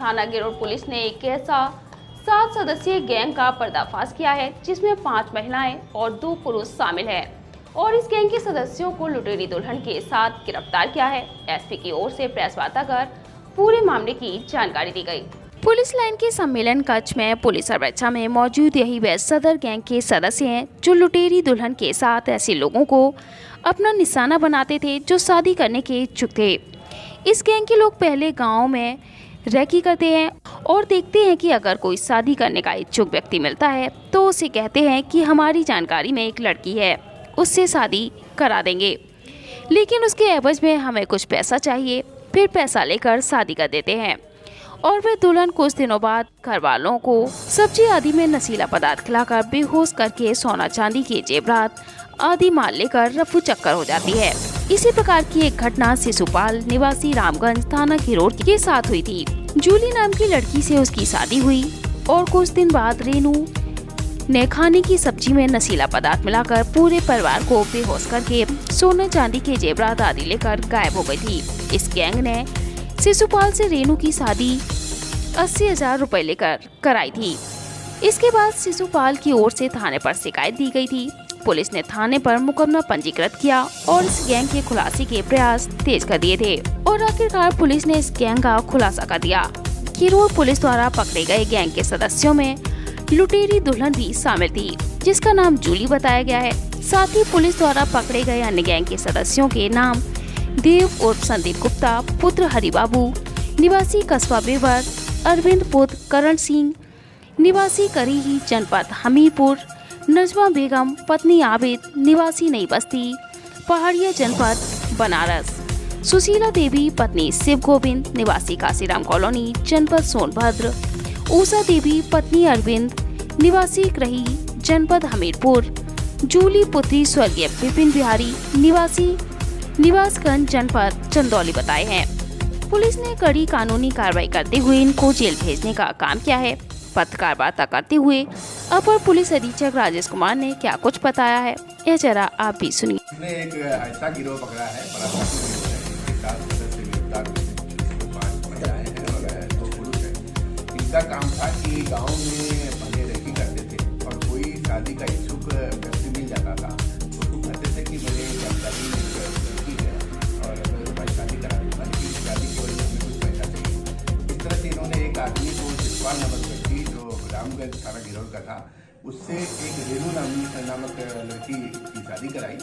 थाना गिरोड पुलिस ने एक ऐसा 7 सदस्यीय गैंग का पर्दाफाश किया है जिसमें 5 महिलाएं और 2 पुरुष शामिल हैं और इस गैंग के सदस्यों को लुटेरी दुल्हन के साथ गिरफ्तार किया है। एसपी की ओर से प्रेस वार्ता कर पूरे मामले की जानकारी दी गई। पुलिस लाइन के सम्मेलन कक्ष में पुलिस सुरक्षा में मौजूद यही वे सदर गैंग के सदस्य हैं जो लुटेरी दुल्हन के साथ ऐसे लोगों को अपना निशाना बनाते थे जो शादी करने के इच्छुक थे। इस गैंग के लोग पहले गाँव में रैकी करते हैं और देखते हैं कि अगर कोई शादी करने का इच्छुक व्यक्ति मिलता है तो उसे कहते हैं कि हमारी जानकारी में एक लड़की है, उससे शादी करा देंगे, लेकिन उसके एवज में हमें कुछ पैसा चाहिए। फिर पैसा लेकर शादी कर देते हैं और वे दुल्हन कुछ दिनों बाद घर वालों को सब्जी आदि में नशीला पदार्थ खिलाकर बेहोश करके सोना चांदी के जेवरात आदि माल लेकर रफू चक्कर हो जाती है। इसी प्रकार की एक घटना शिशुपाल निवासी रामगंज थाना गिरोड के साथ हुई थी। जूली नाम की लड़की से उसकी शादी हुई और कुछ दिन बाद रेनू ने खाने की सब्जी में नशीला पदार्थ मिलाकर पूरे परिवार को बेहोश करके सोने चांदी के जेवरात आदि लेकर गायब हो गई थी। इस गैंग ने शिशुपाल से रेनू की शादी 80,000 रुपए लेकर कराई थी। इसके बाद शिशुपाल की ओर से थाने पर शिकायत दी गई थी। पुलिस ने थाने पर मुकदमा पंजीकृत किया और इस गैंग के खुलासे के प्रयास तेज कर दिए थे और आखिरकार पुलिस ने इस गैंग का खुलासा कर दिया। गिरोड पुलिस द्वारा पकड़े गए गैंग के सदस्यों में लुटेरी दुल्हन भी शामिल थी जिसका नाम जूली बताया गया है। साथ ही पुलिस द्वारा पकड़े गए अन्य गैंग के सदस्यों के नाम देव उर्फ संदीप गुप्ता पुत्र हरिबाबू निवासी कस्बा बेवर, अरविंद पुत्र करण सिंह निवासी करीही जनपद हमीरपुर, नजमा बेगम पत्नी आबिद निवासी नई बस्ती पहाड़िया जनपद बनारस, सुशीला देवी पत्नी शिव गोविंद निवासी काशीराम कॉलोनी जनपद सोनभद्र, उषा देवी पत्नी अरविंद निवासी करही जनपद हमीरपुर, जूली पुत्री स्वर्गीय विपिन बिहारी निवासगंज जनपद चंदौली बताए हैं। पुलिस ने कड़ी कानूनी कार्रवाई करते हुए इनको जेल भेजने का काम किया है। पत्रकार वार्ता करते हुए अपर पुलिस अधीक्षक राजेश कुमार ने क्या कुछ बताया है, यह जरा आप भी सुनिए। इसने एक ऐसा गिरोह पकड़ा है, बड़ा काफी गिरोह है, इसके 7 सदस्य गिरफ्तार हुए हैं, 5 महिलाएं हैं और 2 पुरुष हैं। इनका काम था कि गांव में पहले रैकी करते थे और कोई शादी का इच्छुक व्यक्ति मिल जाता था तो वो कहते थे कि मेरे जानकारी में एक लड़की है और मैं तुम्हारी शादी करा दूंगा, लेकिन शादी की वजह से कुछ पैसा चाहिए। इस तरह से इन्होंने एक आदमी को शिशुपाल नामक व्यक्ति जो रामगंज थाना गिरोड का था उससे एक रेनू नामक लड़की की शादी कराई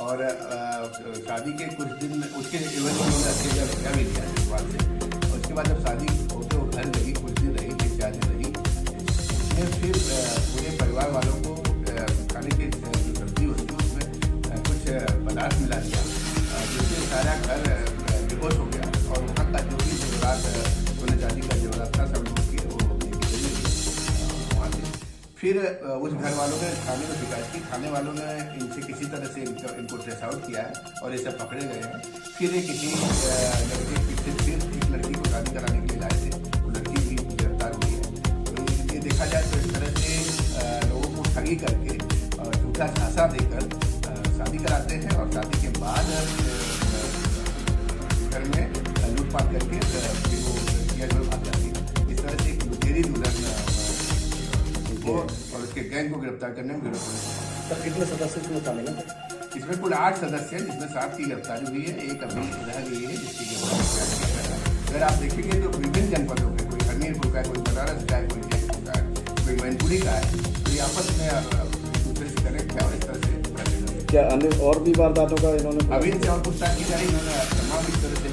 और शादी के कुछ दिन उसके एवज में उन्होंने 80,000 रुपया भी दिया शिशुपाल से। और उसके बाद जब शादी होते वो घर रही, कुछ दिन रही, 3-4 दिन रही, उसने फिर पूरे परिवार वालों को खाने की जो सब्जी होती है उसमें कुछ पदार्थ मिला दिया जिससे सारा घर बेहोश हो गया और वहाँ का जो भी जेवरात सोने चांदी का जेवरात था सब लोग के वो वहाँ से। फिर उस घर वालों ने थाने में शिकायत की, थाने वालों ने इनसे किसी तरह से इनको ट्रेस आउट किया है और ये सब पकड़े गए हैं। फिर किसी लड़के पीछे फिर एक लड़की को शादी कराने के लिए लाए थे, वो लड़की भी गिरफ्तार हुई है। तो ये देखा जाए तो इस तरह से लोगों को ठगी करके झूठा झांसा देकर शादी कराते हैं और शादी के बाद घर में लूटपाट करके फिर वो लड़कियाँ जो भाग जाती है। इस तरह से एक लुटेरी दुल्हन को और उसके गैंग को गिरफ्तार करने में गिरफ्तार। सर कितने सदस्य इसमें शामिल हैं? इसमें कुल 8 सदस्य हैं जिसमें 7 की गिरफ्तारी हुई है, एक अभी रह गई है जिसकी गिरफ्तारी किया गया है। अगर आप देखेंगे तो विभिन्न जनपदों के, कोई हमीरपुर का है, कोई बनारस का है, कोई जयपुर का है, कोई मैनपुरी का है, तो ये आपस में दूसरे से कनेक्ट है और इस तरह से क्या अन्य और भी वारदातों का इन्होंने अभी इनसे और पूछताछ की जा रही है। इन्होंने तमाम इस तरह से